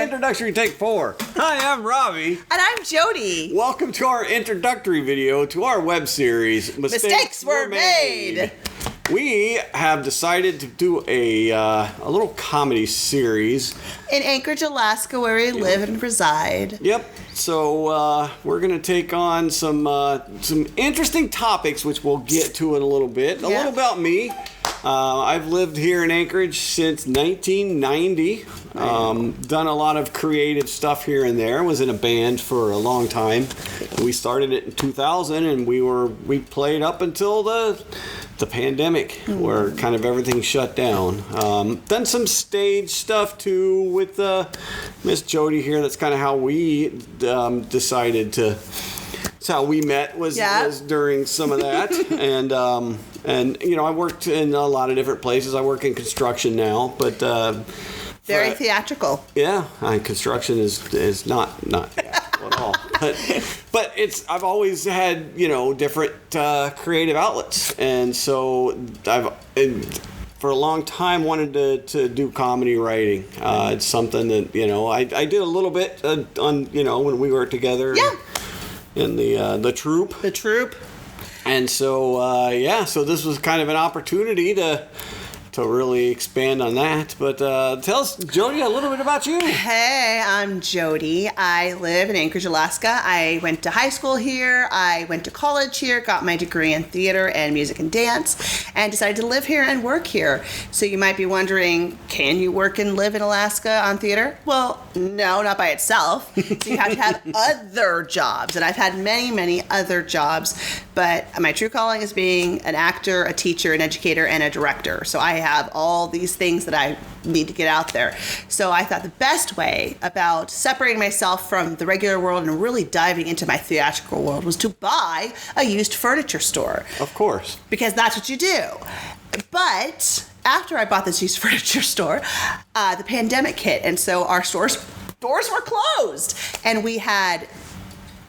Introductory take 4. Hi, I'm Robbie. And I'm Jody. Welcome to our introductory video to our web series, Mistakes Were Made. We have decided to do a little comedy series. In Anchorage, Alaska, where we live and reside. Yep. So we're going to take on some interesting topics, which we'll get to in a little bit. A little about me. I've lived here in Anchorage since 1990. Done a lot of creative stuff here and there. Was in a band for a long time. We started it in 2000, and we played up until the pandemic, where kind of everything shut down. Done some stage stuff too with Miss Jody here. That's kind of how we decided to. That's how we met was during some of that, and you know, I worked in a lot of different places. I work in construction now, but very theatrical. Yeah, construction is not theatrical at all. But I've always had, you know, different creative outlets, and so for a long time wanted to do comedy writing. It's something that, you know, I did a little bit on, you know, when we were together. Yeah. In the troupe. The troupe. And so, so this was kind of an opportunity to really expand on that. But tell us, Jody, a little bit about you. Hey, I'm Jody. I live in Anchorage, Alaska. I went to high school here. I went to college here, got my degree in theater and music and dance, and decided to live here and work here. So you might be wondering, can you work and live in Alaska on theater? Well, no, not by itself. So you have to have other jobs. And I've had many, many other jobs. But my true calling is being an actor, a teacher, an educator, and a director. So I have all these things that I need to get out there. So I thought the best way about separating myself from the regular world and really diving into my theatrical world was to buy a used furniture store. Of course. Because that's what you do. But after I bought this used furniture store, the pandemic hit, and so our doors were closed, and we had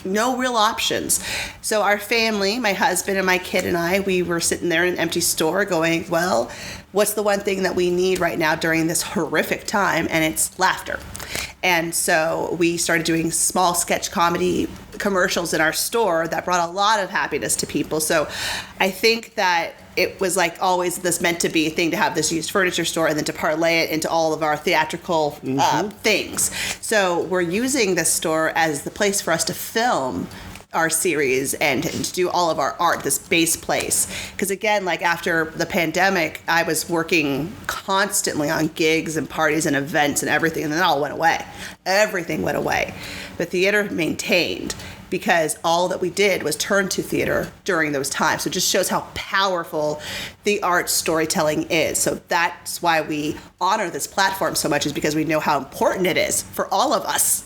no real options. So our family, my husband and my kid and I, we were sitting there in an empty store going, well, what's the one thing that we need right now during this horrific time? And it's laughter. And so we started doing small sketch comedy commercials in our store that brought a lot of happiness to people. So I think that it was like always this meant to be thing to have this used furniture store and then to parlay it into all of our theatrical things. So we're using this store as the place for us to film our series and to do all of our art, this base place. Because again, like after the pandemic, I was working constantly on gigs and parties and events and everything, and then it all went away. Everything went away. But theater maintained, because all that we did was turn to theater during those times. So it just shows how powerful the art storytelling is. So that's why we honor this platform so much, is because we know how important it is for all of us.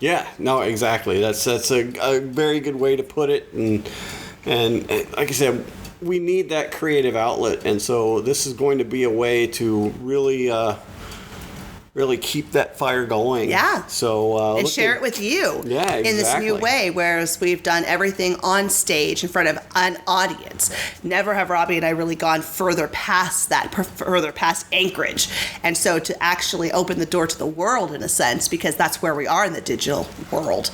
Yeah, no, exactly. That's a very good way to put it. And like I said, we need that creative outlet. And so this is going to be a way to really keep that fire going. Yeah. So and share it with you. Yeah, exactly. In this new way, whereas we've done everything on stage in front of an audience. Never have Robbie and I really gone further past that, further past Anchorage. And so to actually open the door to the world, in a sense, because that's where we are in the digital world,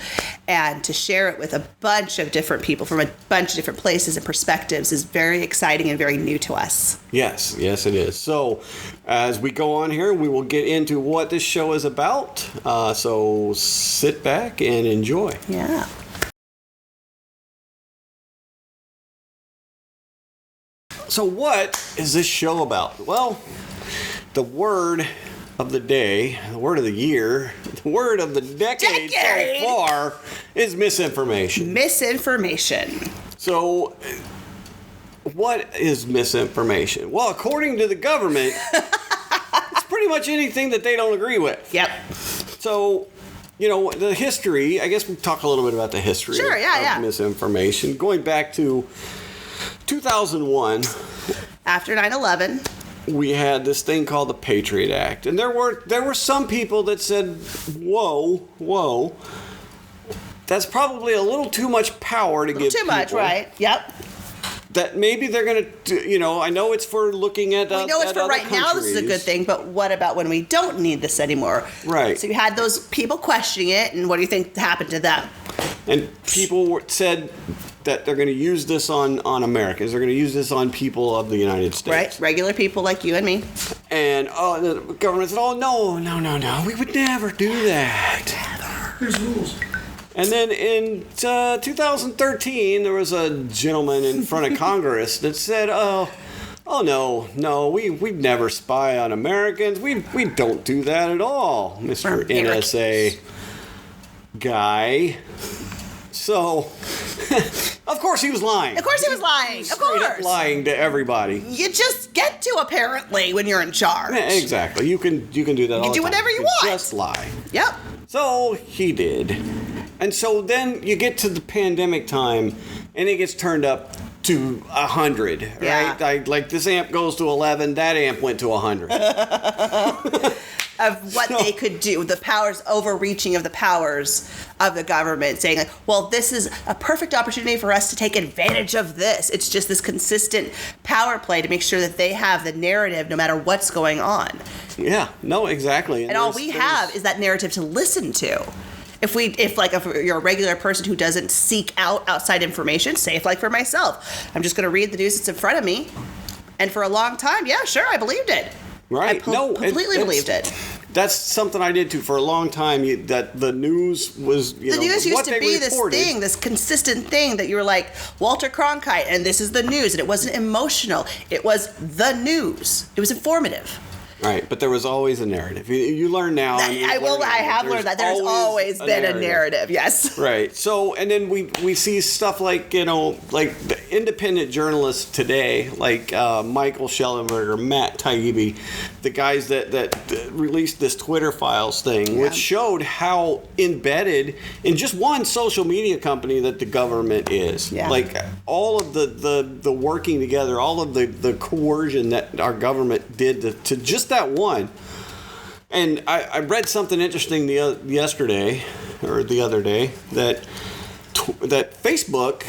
and to share it with a bunch of different people from a bunch of different places and perspectives is very exciting and very new to us. Yes, it is. So as we go on here, we will get into what this show is about. So sit back and enjoy. Yeah. So what is this show about? Well, the word of the day, the word of the year, the word of the decade so far is misinformation. Misinformation. So what is misinformation? Well, according to the government, it's pretty much anything that they don't agree with. Yep. So, you know, the history, I guess we'll talk a little bit about the history of misinformation. Going back to 2001. After 9/11. We had this thing called the Patriot Act. And there were some people that said, whoa, that's probably a little too much power to give people. Too much, right? Yep. that maybe they're going to, I know it's for looking at we know it's for right now, this is a good thing, but what about when we don't need this anymore? Right. So you had those people questioning it, and what do you think happened to them? And people said that they're going to use this on Americans. They're going to use this on people of the United States. Right, regular people like you and me. And the government said, no, we would never do that. There's rules. And then in 2013, there was a gentleman in front of Congress that said, no, we never spy on Americans. We don't do that at all, Mr. NSA guy. So, of course he was lying. Of course he was lying. Of course. Straight up lying to everybody. You just get to, apparently, when you're in charge. Yeah, exactly. You can do that all the time. You can do whatever you want. Just lie. Yep. So he did. And so then you get to the pandemic time, and it gets turned up to 100, right? Yeah. Like this amp goes to 11, that amp went to 100. Of what they could do, the powers, overreaching of the powers of the government, saying, like, well, this is a perfect opportunity for us to take advantage of this. It's just this consistent power play to make sure that they have the narrative no matter what's going on. Yeah, no, exactly. And all we have is that narrative to listen to. If you're a regular person who doesn't seek out outside information, say if like for myself, I'm just going to read the news that's in front of me. And for a long time, yeah, sure, I believed it. Right. I completely believed it. That's something I did too for a long time. That the news was, the news used to be this thing, this consistent thing that you were like, Walter Cronkite, and this is the news. And it wasn't emotional. It was the news. It was informative. Right, but there was always a narrative. You learn now. I have learned that there's always been a narrative. Yes. Right. So, and then we see stuff like like the independent journalists today, like Michael Schellenberger, Matt Taibbi, the guys that released this Twitter Files thing, which showed how embedded in just one social media company that the government is. Yeah. Like all of the working together, all of the coercion that our government did to just that one. And I read something interesting the other day that Facebook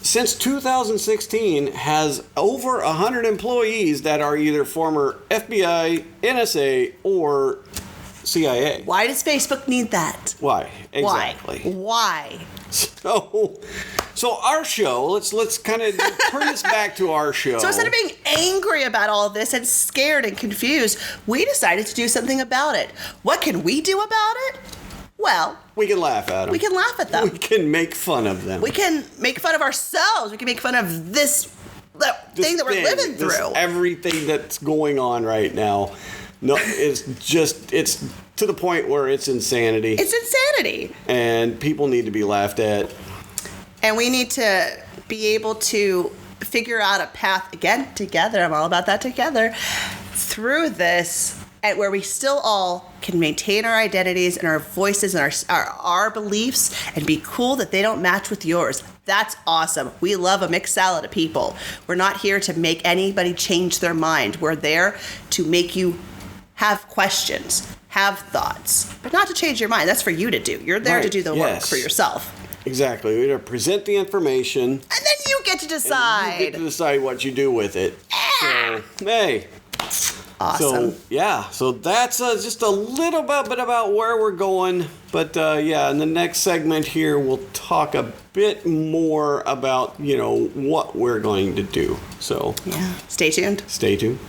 since 2016 has over 100 employees that are either former FBI, NSA, or CIA. Why does Facebook need that? Why? Exactly. Why? So our show, let's kind of turn this back to our show. So instead of being angry about all of this and scared and confused, we decided to do something about it. What can we do about it? Well, we can laugh at them. We can laugh at them. We can make fun of them. We can make fun of ourselves. We can make fun of this thing that we're living through. Everything that's going on right now. No, it's to the point where it's insanity. It's insanity. And people need to be laughed at. And we need to be able to figure out a path, again, together, I'm all about that, together, through this, and where we still all can maintain our identities and our voices and our beliefs and be cool that they don't match with yours. That's awesome. We love a mixed salad of people. We're not here to make anybody change their mind. We're there to make you have questions, have thoughts, but not to change your mind. That's for you to do. You're there to do the work for yourself. Exactly. We're to present the information. And then you get to decide. You get to decide what you do with it. So, hey. Awesome. So that's just a little bit about where we're going. But in the next segment here, we'll talk a bit more about, what we're going to do. So, Stay tuned. Stay tuned.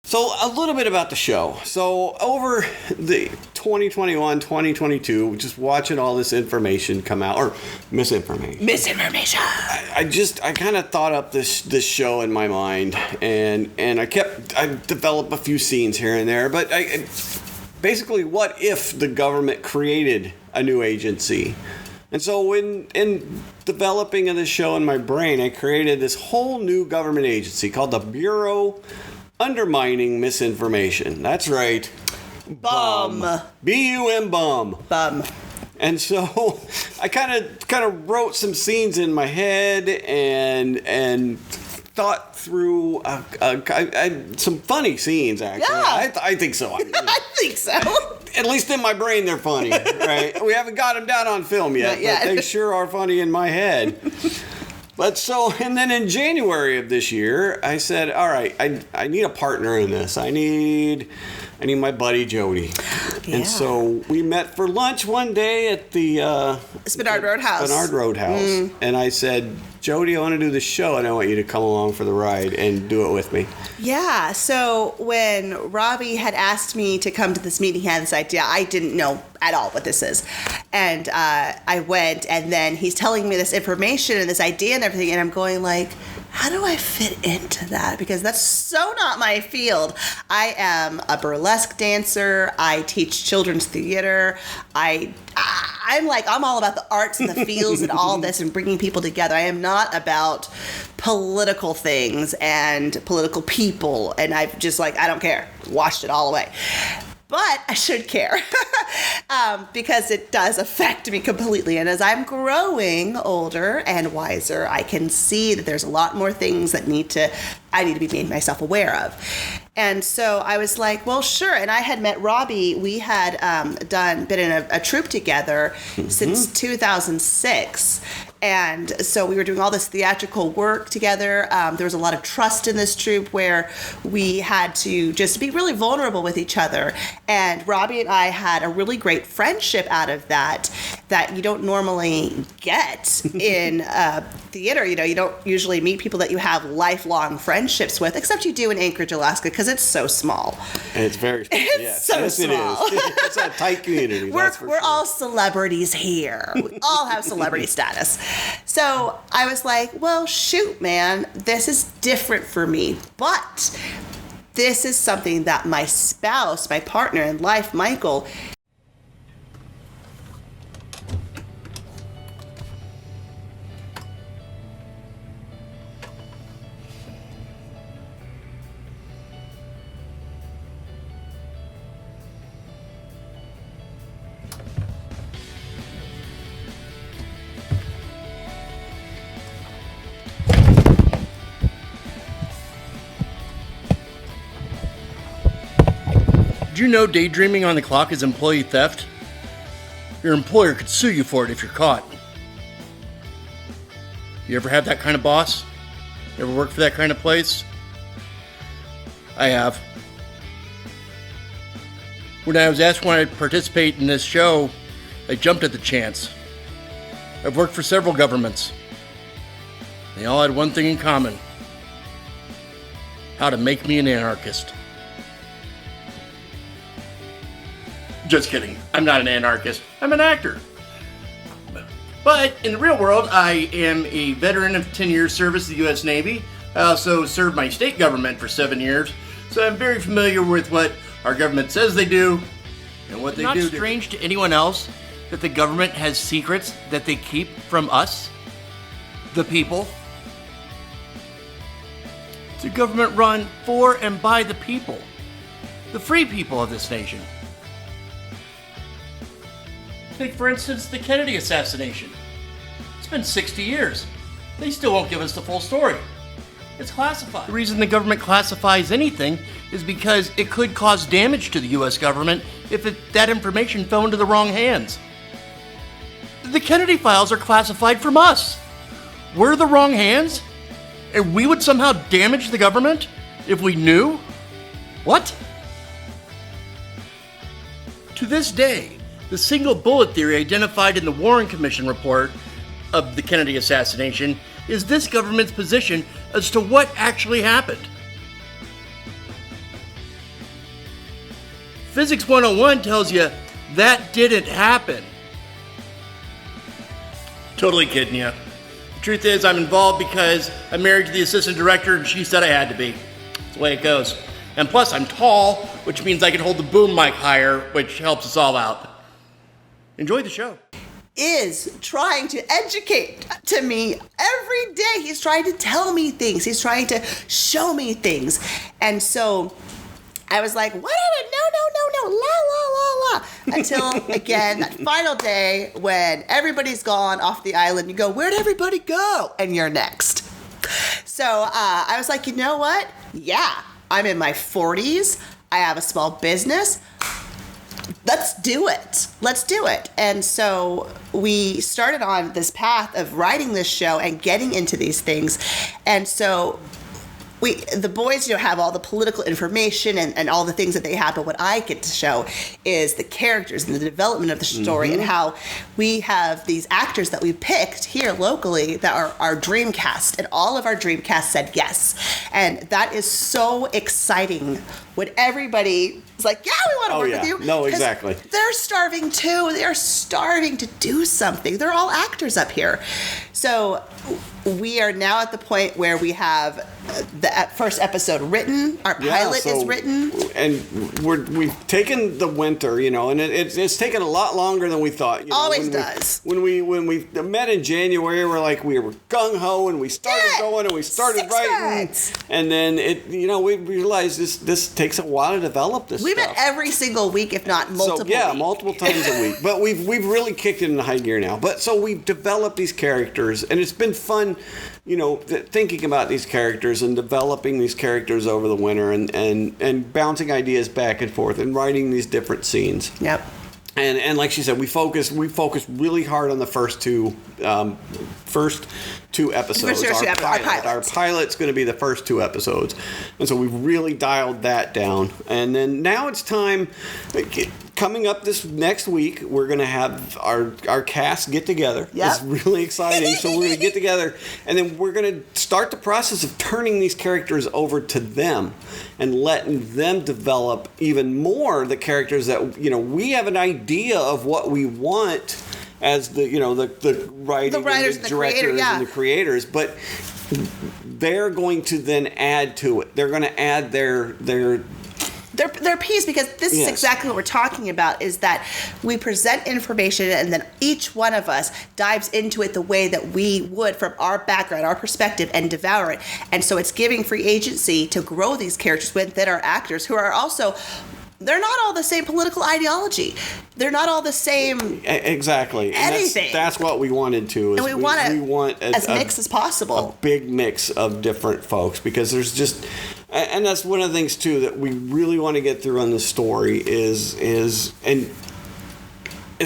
So a little bit about the show. So over the 2021, 2022, just watching all this information come out, or misinformation. I kind of thought up this show in my mind, and I developed a few scenes here and there, but basically, what if the government created a new agency? And so in developing of this show in my brain, I created this whole new government agency called the Bureau Undermining Misinformation. That's right. Bum. B-U-M, bum. Bum. And so I kind of wrote some scenes in my head and thought through some funny scenes, actually. Yeah. I think so. I think so. At least in my brain, they're funny, right? We haven't got them down on film yet, but they sure are funny in my head. But so, and then in January of this year, I said, all right, I need a partner in this. I need my buddy Jody. Yeah. And so we met for lunch one day at the Spinard Roadhouse. And I said, Jody, I want to do this show, and I want you to come along for the ride and do it with me. Yeah, so when Robbie had asked me to come to this meeting, he had this idea. I didn't know at all what this is. And I went, and then he's telling me this information and this idea and everything, and I'm going like, how do I fit into that? Because that's so not my field. I am a burlesque dancer. I teach children's theater. I'm all about the arts and the fields and all this and bringing people together. I am not about political things and political people. And I've just I don't care. Washed it all away. But I should care because it does affect me completely. And as I'm growing older and wiser, I can see that there's a lot more things that I need to be made myself aware of. And so I was like, well, sure. And I had met Robbie. We had been in a troupe together since 2006. And so we were doing all this theatrical work together. There was a lot of trust in this troupe where we had to just be really vulnerable with each other. And Robbie and I had a really great friendship out of that you don't normally get in theater. You don't usually meet people that you have lifelong friendships with, except you do in Anchorage, Alaska, because it's so small. And it's very small. It's so small. It is. It's a tight community. We're all celebrities here. We all have celebrity status. So I was like, well, shoot, man, this is different for me. But this is something that my spouse, my partner in life, Michael, Did you know daydreaming on the clock is employee theft? Your employer could sue you for it if you're caught. You ever had that kind of boss? You ever worked for that kind of place? I have. When I was asked when I'd participate in this show, I jumped at the chance. I've worked for several governments. They all had one thing in common: how to make me an anarchist. Just kidding. I'm not an anarchist. I'm an actor. But in the real world, I am a veteran of 10 years service in the U.S. Navy. I also served my state government for 7 years, so I'm very familiar with what our government says they do and what they do. It's not strange to anyone else that the government has secrets that they keep from us, the people. It's a government run for and by the people, the free people of this nation. Take, for instance, the Kennedy assassination. It's been 60 years. They still won't give us the full story. It's classified. The reason the government classifies anything is because it could cause damage to the U.S. government if that information fell into the wrong hands. The Kennedy files are classified from us. We're the wrong hands, and we would somehow damage the government if we knew? What? To this day, the single bullet theory identified in the Warren Commission report of the Kennedy assassination is this government's position as to what actually happened. Physics 101 tells you that didn't happen. Totally kidding you. The truth is, I'm involved because I'm married to the assistant director and she said I had to be. That's the way it goes. And plus, I'm tall, which means I can hold the boom mic higher, which helps us all out. Enjoy the show. Is trying to educate to me every day. He's trying to tell me things. He's trying to show me things. And so I was like, whatever, no, la. Until, again, that final day when everybody's gone off the island. You go, where'd everybody go? And you're next. So I was like, you know what? Yeah, I'm in my 40s. I have a small business. let's do it. Let's do it. And so we started on this path of writing this show and getting into these things. And so the boys, have all the political information and all the things that they have, but what I get to show is the characters and the development of the story and how we have these actors that we picked here locally that are our dream cast, and all of our dream cast said yes. And that is so exciting when everybody is like, yeah, we want to work with you. No, exactly. They're starving too. They are starving to do something. They're all actors up here. So we are now at the point where we have the first episode written. Our pilot is written. And we've taken the winter, and it's taken a lot longer than we thought. Always does. When we met in January, we were gung-ho and we started going and we started writing. And then we realized this takes a while to develop this We stuff. met every single week, if not multiple weeks. Multiple times a week. But we've really kicked it into high gear now. But so we've developed these characters, and it's been fun, thinking about these characters and developing these characters over the winter and bouncing ideas back and forth and writing these different scenes. Yep. And like she said, we focus really hard on the first two episodes. Our pilot's going to be the first two episodes, and so we've really dialed that down. And then now it's time. Coming up this next week, we're going to have our cast get together. Yep. It's really exciting. So we're going to get together, and then we're going to start the process of turning these characters over to them and letting them develop even more the characters that, we have an idea of what we want as the writing, the writers, and the directors and the creators, but they're going to then add to it. They're going to add their piece, because this is exactly what we're talking about, is that we present information and then each one of us dives into it the way that we would from our background, our perspective, and devour it. And so it's giving free agency to grow these characters within our actors, who are also, they're not all the same political ideology. They're not all the same. Exactly. Anything. And that's what we wanted to. And we want as mixed as possible. A big mix of different folks, because there's just, and that's one of the things too that we really want to get through on this story is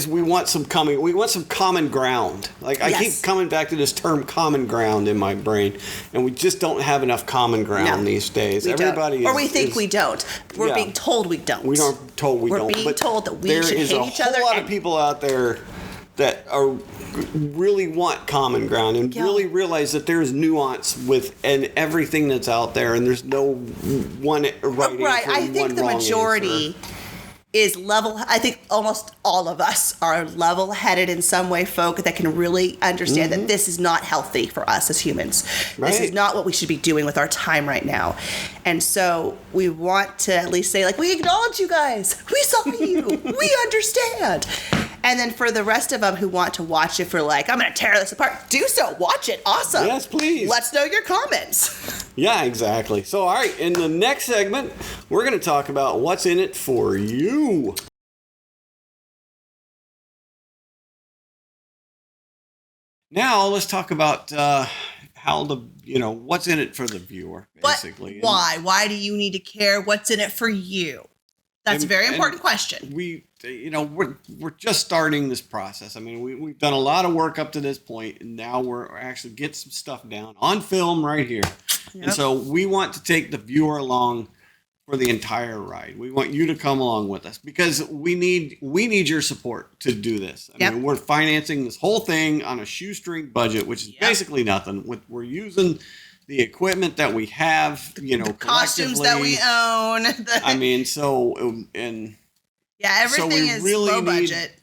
we want some common ground. Like, I keep coming back to this term common ground in my brain, and we just don't have enough common ground these days. Everybody don't. Or we think we don't. We're being told we don't. We aren't told we don't. We're being told that we should hate each other. There is a whole lot of people out there that really want common ground and really realize that there's nuance within everything that's out there, and there's no one right answer. Right. I think the majority answer is level. I think almost all of us are level-headed in some way, folk that can really understand that this is not healthy for us as humans. Right. This is not what we should be doing with our time right now. And so we want to at least say, like, we acknowledge you guys. We saw you. We understand. And then for the rest of them who want to watch it for, like, I'm going to tear this apart, do so. Watch it. Awesome. Yes, please. Let's know your comments. Yeah, exactly. So, all right, in the next segment, we're going to talk about what's in it for you. Now, let's talk about how what's in it for the viewer, basically. But why? Why do you need to care what's in it for you? That's a very important question. We're just starting this process. I mean, we've done a lot of work up to this point, and now we're actually getting some stuff down on film right here. Yep. And so we want to take the viewer along for the entire ride. We want you to come along with us, because we need your support to do this. I mean, we're financing this whole thing on a shoestring budget, which is basically nothing. We're using the equipment that we have, the costumes that we own. Everything is really low budget.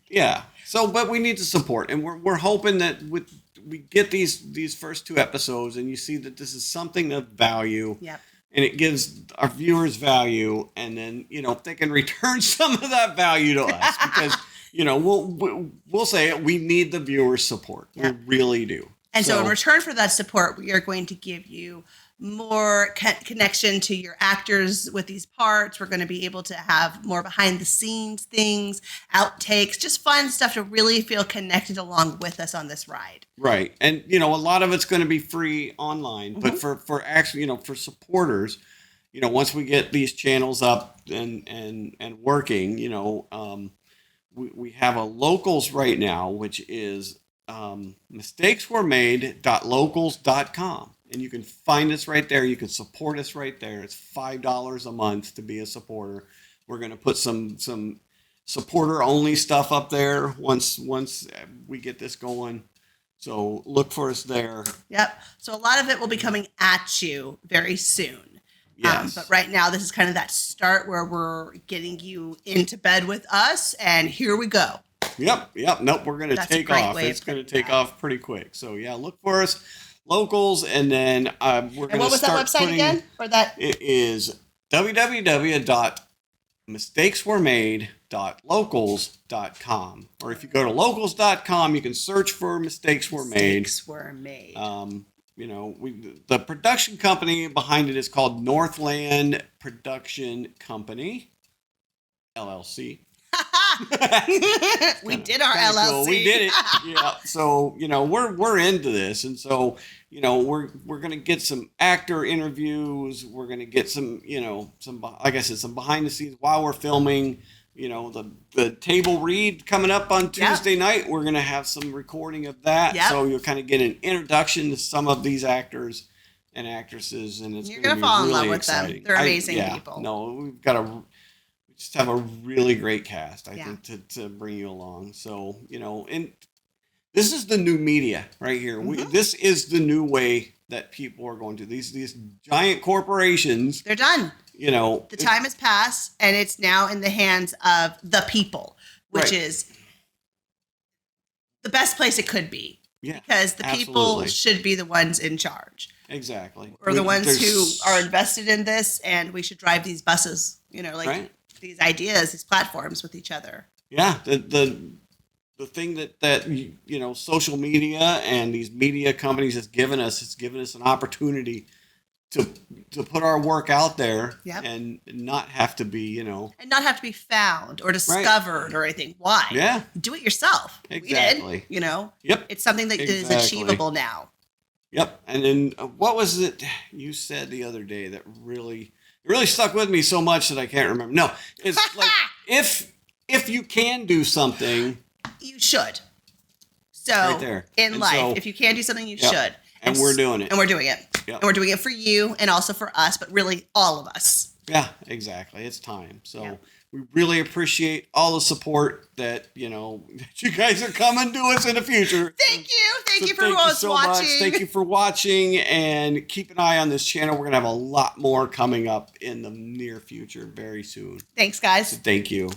But we need the support, and we're hoping that we get these first two episodes, and you see that this is something of value. Yep. And it gives our viewers value, and then if they can return some of that value to us, because we'll say it, we need the viewers' support. Yep. We really do. And so in return for that support, we are going to give you more connection to your actors with these parts. We're going to be able to have more behind the scenes things, outtakes, just fun stuff to really feel connected along with us on this ride. Right. And, a lot of it's going to be free online, but for actually, for supporters, once we get these channels up and working, we have a locals right now, which is mistakesweremade.locals.com. And you can find us right there. You can support us right there. It's $5 a month to be a supporter. We're going to put some supporter only stuff up there once we get this going. So look for us there. Yep. So a lot of it will be coming at you very soon. Yes. But right now, this is kind of that start where we're getting you into bed with us, and here we go. Yep. Nope, we're going to take off. It's going to take off pretty quick. So yeah, look for us, locals, and then we're going to start. And what was that website again? For that, it is www.mistakesweremade.locals.com. Or if you go to locals.com, you can search for Mistakes Were Made. Mistakes Were Made. The production company behind it is called Northland Production Company, LLC. We did our LLC. Cool. We did it. Yeah. So, we're into this. And so, we're going to get some actor interviews. We're going to get some, like I said, some behind the scenes while we're filming, the table read coming up on Tuesday night. We're going to have some recording of that. Yep. So you'll kind of get an introduction to some of these actors and actresses. And it's You're going to fall in love with them. They're amazing people. No, we just have a really great cast, I think, to bring you along. So, and this is the new media right here. Mm-hmm. This is the new way that people are going to. These giant corporations. They're done. The time has passed, and it's now in the hands of the people, which is the best place it could be. Yeah, because the people should be the ones in charge. Exactly. Or the ones who are invested in this, and we should drive these buses, these ideas, these platforms with each other. Yeah, the thing that social media and these media companies has given us, it's given us an opportunity to put our work out there and not have to be, and not have to be found or discovered or anything. Why? Yeah. Do it yourself. Exactly. We did, Yep. It's something that is achievable now. Yep. And then what was it you said the other day that really stuck with me so much that I can't remember? No, it's like if you can do something, you should. So right there. In life, if you can do something, you should. And we're doing it. And we're doing it. Yep. And we're doing it for you and also for us, but really all of us. Yeah, exactly. It's time. So we really appreciate all the support that, that you guys are coming to us in the future. Thank you. Thank you for watching. Much. Thank you for watching, and keep an eye on this channel. We're going to have a lot more coming up in the near future very soon. Thanks, guys. So thank you.